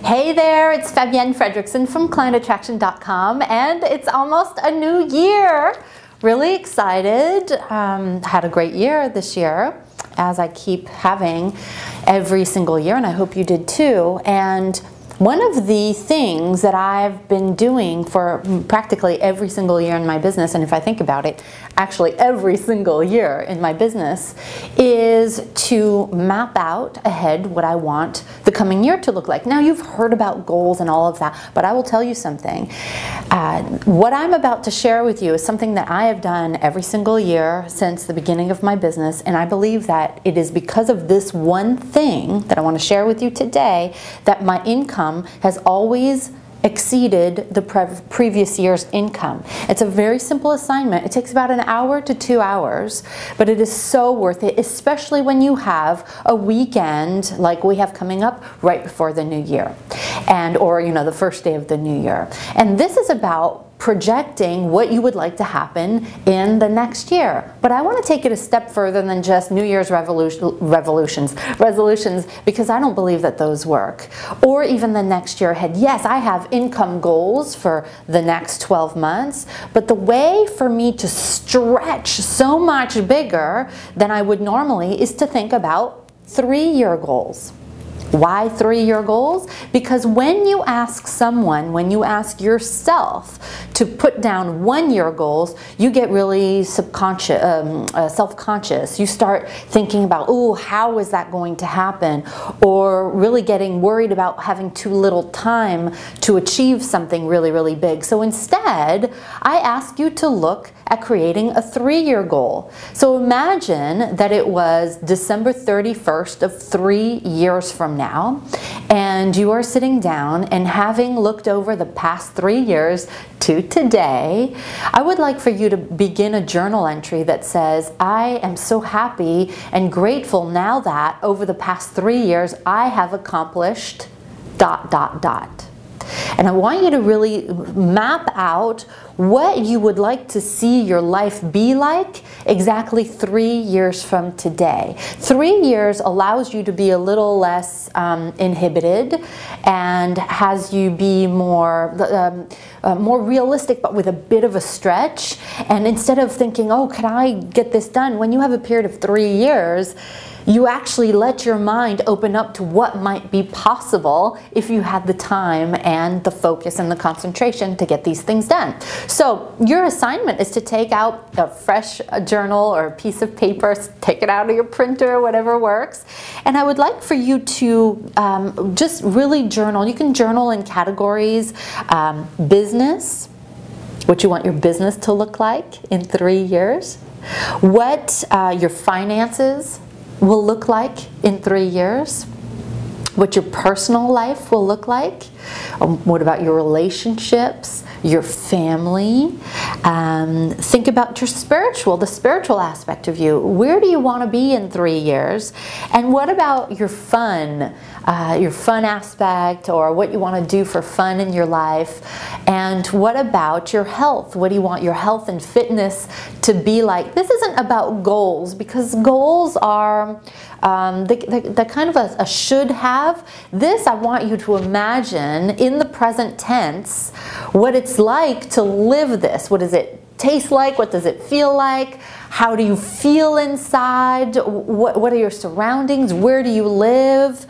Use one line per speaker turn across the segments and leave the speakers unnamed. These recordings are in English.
Hey there, it's Fabienne Fredrickson from clientattraction.com, and it's almost a new year. Really excited. Had a great year this year, as I keep having every single year, and I hope you did too. And one of the things that I've been doing for practically every single year in my business, and if I think about it, actually every single year in my business, is to map out ahead what I want the coming year to look like. Now, you've heard about goals and all of that, but I will tell you something. What I'm about to share with you is something that I have done every single year since the beginning of my business, and I believe that it is because of this one thing that I want to share with you today that my income has always exceeded the previous year's income. It's a very simple assignment. It takes about an hour to 2 hours, but it is so worth it, especially when you have a weekend like we have coming up right before the new year, or the first day of the new year. And this is about projecting what you would like to happen in the next year. But I want to take it a step further than just New Year's resolutions, because I don't believe that those work. Or even the next year ahead. Yes, I have income goals for the next 12 months, but the way for me to stretch so much bigger than I would normally is to think about 3-year goals. Why 3-year goals? Because when you ask someone, when you ask yourself to put down 1-year goals, you get really self-conscious. You start thinking about, oh, how is that going to happen? Or really getting worried about having too little time to achieve something really, really big. So instead, I ask you to look at creating a 3-year goal. So imagine that it was December 31st of 3 years from now, and you are sitting down and having looked over the past 3 years to today, I would like for you to begin a journal entry that says, I am so happy and grateful now that over the past 3 years I have accomplished ... And I want you to really map out what you would like to see your life be like exactly 3 years from today. 3 years allows you to be a little less inhibited and has you be more realistic, but with a bit of a stretch. And instead of thinking, oh, can I get this done? When you have a period of 3 years, you actually let your mind open up to what might be possible if you had the time and the focus and the concentration to get these things done. So your assignment is to take out a fresh journal or a piece of paper, take it out of your printer, whatever works. And I would like for you to just really journal. You can journal in categories: business, what you want your business to look like in 3 years, what your finances will look like in 3 years, what your personal life will look like, what about your relationships, your family. Think about the spiritual aspect of you. Where do you want to be in 3 years? And what about your fun aspect, or what you want to do for fun in your life? And what about your health? What do you want your health and fitness to be like? This isn't about goals, because goals are the kind of a should have. This, I want you to imagine in the present tense what it's like to live this. What does it taste like? What does it feel like? How do you feel inside? What are your surroundings? Where do you live?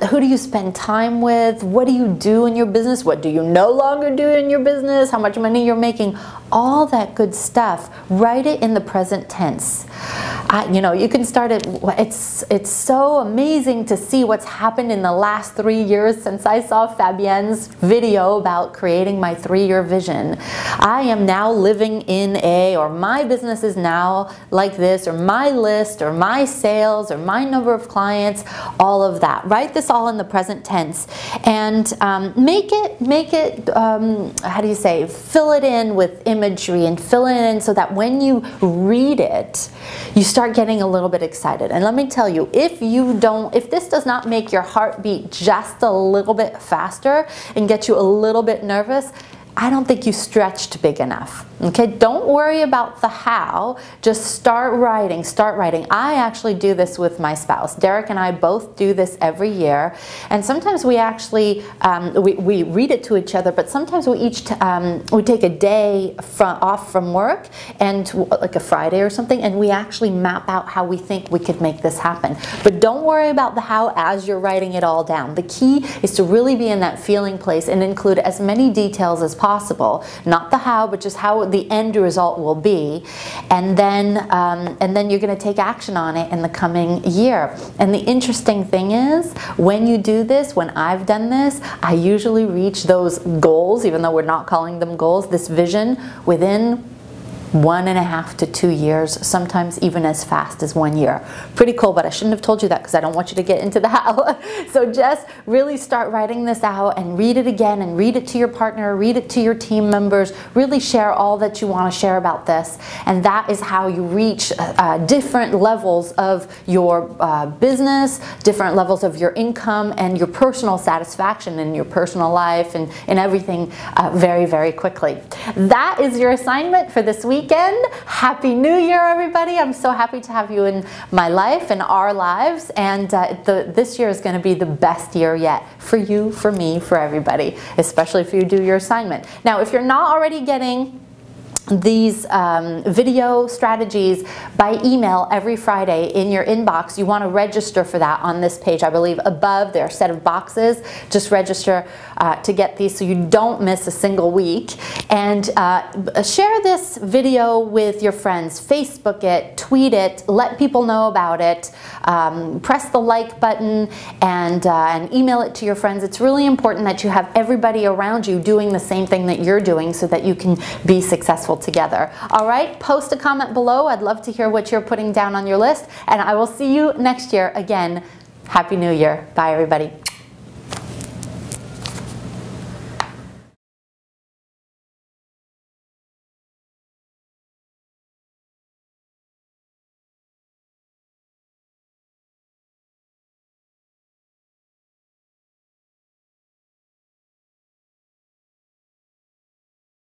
Who do you spend time with? What do you do in your business? What do you no longer do in your business? How much money you're making? All that good stuff. Write it in the present tense. You can start it. It's so amazing to see what's happened in the last 3 years since I saw Fabienne's video about creating my 3-year vision. I am now living in or my business is now like this, or my list, or my sales, or my number of clients, all of that. Write this all in the present tense, and make it how do you say, fill it in with imagery, and fill it in so that when you read it, you start getting a little bit excited. And let me tell you, if this does not make your heart beat just a little bit faster and get you a little bit nervous, I don't think you stretched big enough. Okay, don't worry about the how, just start writing, start writing. I actually do this with my spouse. Derek and I both do this every year, and sometimes we actually, we read it to each other, but sometimes we each, we take a day off from work, and like a Friday or something, and we actually map out how we think we could make this happen. But don't worry about the how as you're writing it all down. The key is to really be in that feeling place and include as many details as possible, not the how, but just how the end result will be, and then you're going to take action on it in the coming year. And the interesting thing is, when you do this, when I've done this, I usually reach those goals, even though we're not calling them goals, this vision, within 1.5 to 2 years, sometimes even as fast as 1 year. Pretty cool, but I shouldn't have told you that because I don't want you to get into the how. So just really start writing this out and read it again, and read it to your partner, read it to your team members, really share all that you want to share about this. And that is how you reach different levels of your business, different levels of your income, and your personal satisfaction in your personal life, and everything very, very quickly. That is your assignment for this weekend. Happy New Year, everybody. I'm so happy to have you in my life and our lives, and this year is going to be the best year yet for you, for me, for everybody, especially if you do your assignment. Now, if you're not already getting these video strategies by email every Friday in your inbox, you want to register for that on this page. I believe above there are a set of boxes. Just register to get these so you don't miss a single week. And share this video with your friends. Facebook it, tweet it, let people know about it. Press the like button and email it to your friends. It's really important that you have everybody around you doing the same thing that you're doing so that you can be successful together. All right, post a comment below. I'd love to hear what you're putting down on your list, and I will see you next year again. Happy New Year. Bye, everybody.